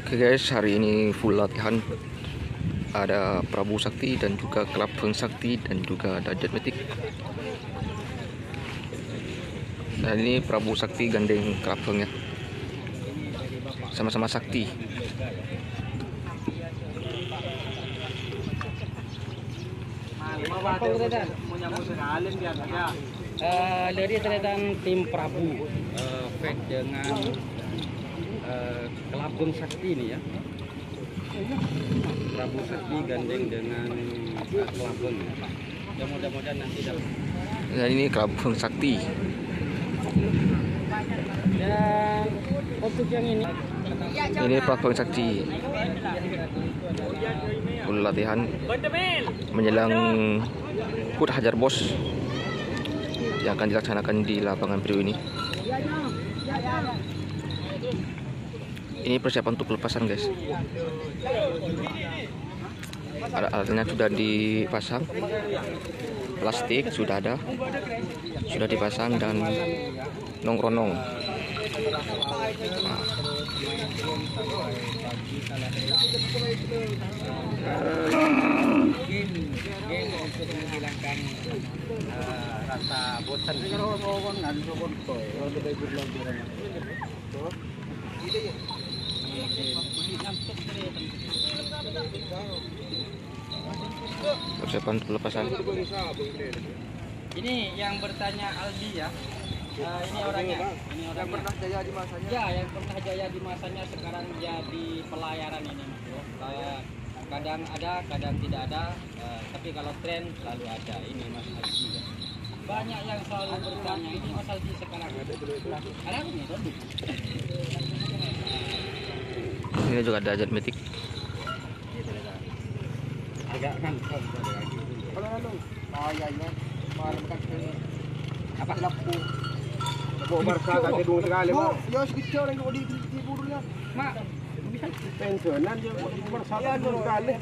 Oke guys, hari ini full latihan. Ada Prabu Sakti dan juga Kelabang Sakti dan juga ada Jet Matic. Dan ini Prabu Sakti gandeng Kelabang ya. Sama-sama Sakti. Dari teretan tim Prabu fight dengan Kelabang Sakti ini ya. Prabu Sakti gandeng dengan Kelabang. Ya mudah-mudahan nanti dapat. Dan ini Kelabang Sakti. Dan untuk yang ini Kelabang Sakti. Full latihan menjelang Hut Hajar Bos yang akan dilaksanakan di lapangan Priu ini. Ini persiapan untuk pelepasan guys. Alatnya sudah dipasang, plastik sudah ada, sudah dipasang dan nongkronong. Game untuk menghilangkan rasa bosan. Persiapan pelepasan. Ini yang bertanya Aldi ya. Ini orangnya. Ini orang yang pernah jaya di masanya. Ya, yang pernah jaya di masanya sekarang jadi pelayaran ini. Kadang ada, kadang tidak ada. Tapi kalau tren selalu ada. Ini Mas Aldi ya. Banyak yang selalu bertanya ini Mas Aldi sekarang ada ini dong. Ini juga ada Jet Matic. Agak mantap lagi. Oh iya iya. Apa lampu? Barca kaki dua sekali, Mak. Ya segitu orang di tiburnya. Mak, bisa pensiunan dia Barca dua kali.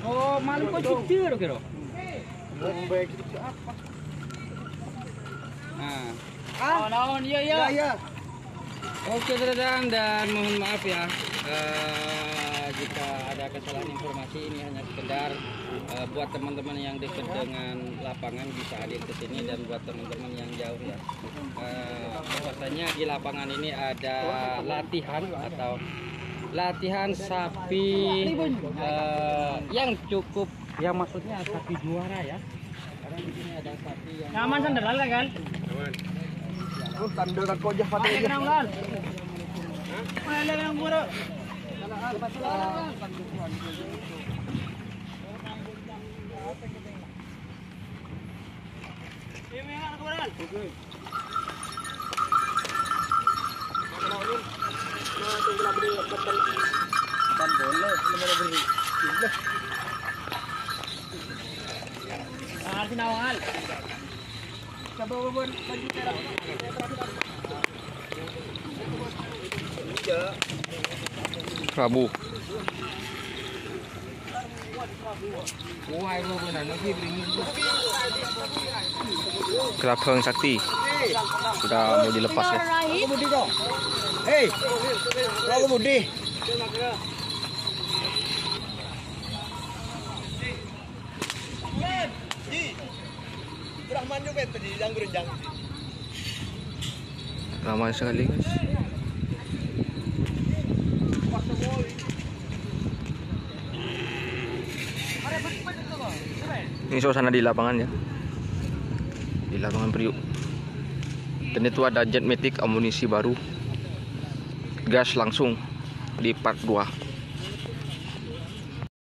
Oh, malu kok kecil kira. Baik itu apa? Nah. Oh, naon iya iya. Iya. Oke, teman-teman, dan mohon maaf ya jika ada kesalahan informasi. Ini hanya sekedar buat teman-teman yang dekat dengan lapangan bisa hadir ke sini, dan buat teman-teman yang jauh ya. Bahwasanya di lapangan ini ada latihan atau latihan sapi yang cukup, yang maksudnya sapi juara ya. Karena di sini ada sapi yang nyaman sandal kan? Oh, tanda kat kojah pada dia. Kenal. Mana yang murah? Prabu. Kelabang Sakti sudah mau dilepas ya. Hei, Prabu Budi. Ramai sekali guys. Ini suasana di lapangan ya, di lapangan Priuk. Dan itu ada Jet Matic amunisi baru, gas langsung di part 2.